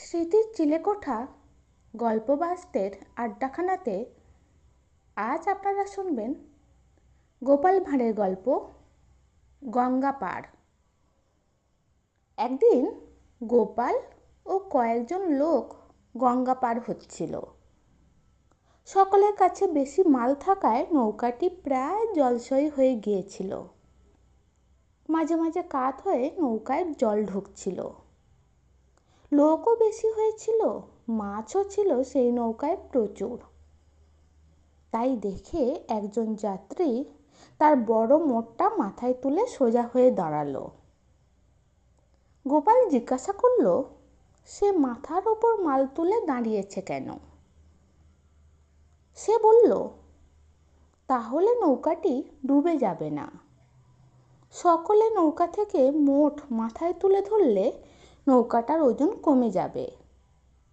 স্মৃতির চিলেকোঠা গল্পবাস্তের আড্ডাখানাতে আজ আপনারা শুনবেন গোপাল ভাঁড়ের গল্প গঙ্গা পার। একদিন গোপাল ও কয়েকজন লোক গঙ্গা পার হচ্ছিল। সকলের কাছে বেশি মাল থাকায় নৌকাটি প্রায় জলসই হয়ে গিয়েছিল। মাঝে মাঝে কাত হয়ে নৌকায় জল ঢুকছিল। লোকও বেশি হয়েছিল, মাছও ছিল সেই নৌকায় প্রচুর। তাই দেখে একজন যাত্রী তার বড় মোটটা মাথায় তুলে সোজা হয়ে দাঁড়ালো। গোপাল জিজ্ঞাসা করলো, সে মাথার ওপর মাল তুলে দাঁড়িয়েছে কেন? সে বলল, তাহলে নৌকাটি ডুবে যাবে না। সকলে নৌকা থেকে মোট মাথায় তুলে ধরলে নৌকাটার ওজন কমে যাবে,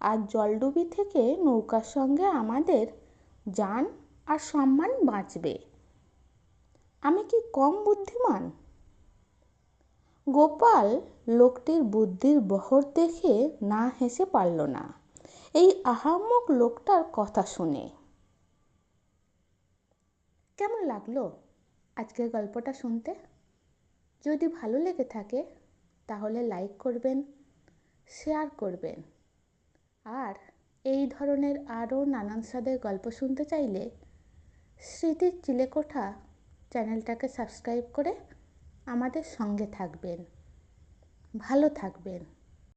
আর জলডুবি থেকে নৌকার সঙ্গে আমাদের জান আর সম্মান বাঁচবে। আমি কি কম বুদ্ধিমান? গোপাল লোকটির বুদ্ধির বহর দেখে না হেসে পারল না এই আহাম্মক লোকটার কথা শুনে। কেমন লাগলো আজকের গল্পটা শুনতে? যদি ভালো লেগে থাকে তাহলে লাইক করবেন, শেয়ার করবেন, আর এই ধরনের আরও নানান স্বাদের গল্প শুনতে চাইলে স্মৃতির চিলেকোঠা চ্যানেলটাকে সাবস্ক্রাইব করে আমাদের সঙ্গে থাকবেন। ভালো থাকবেন।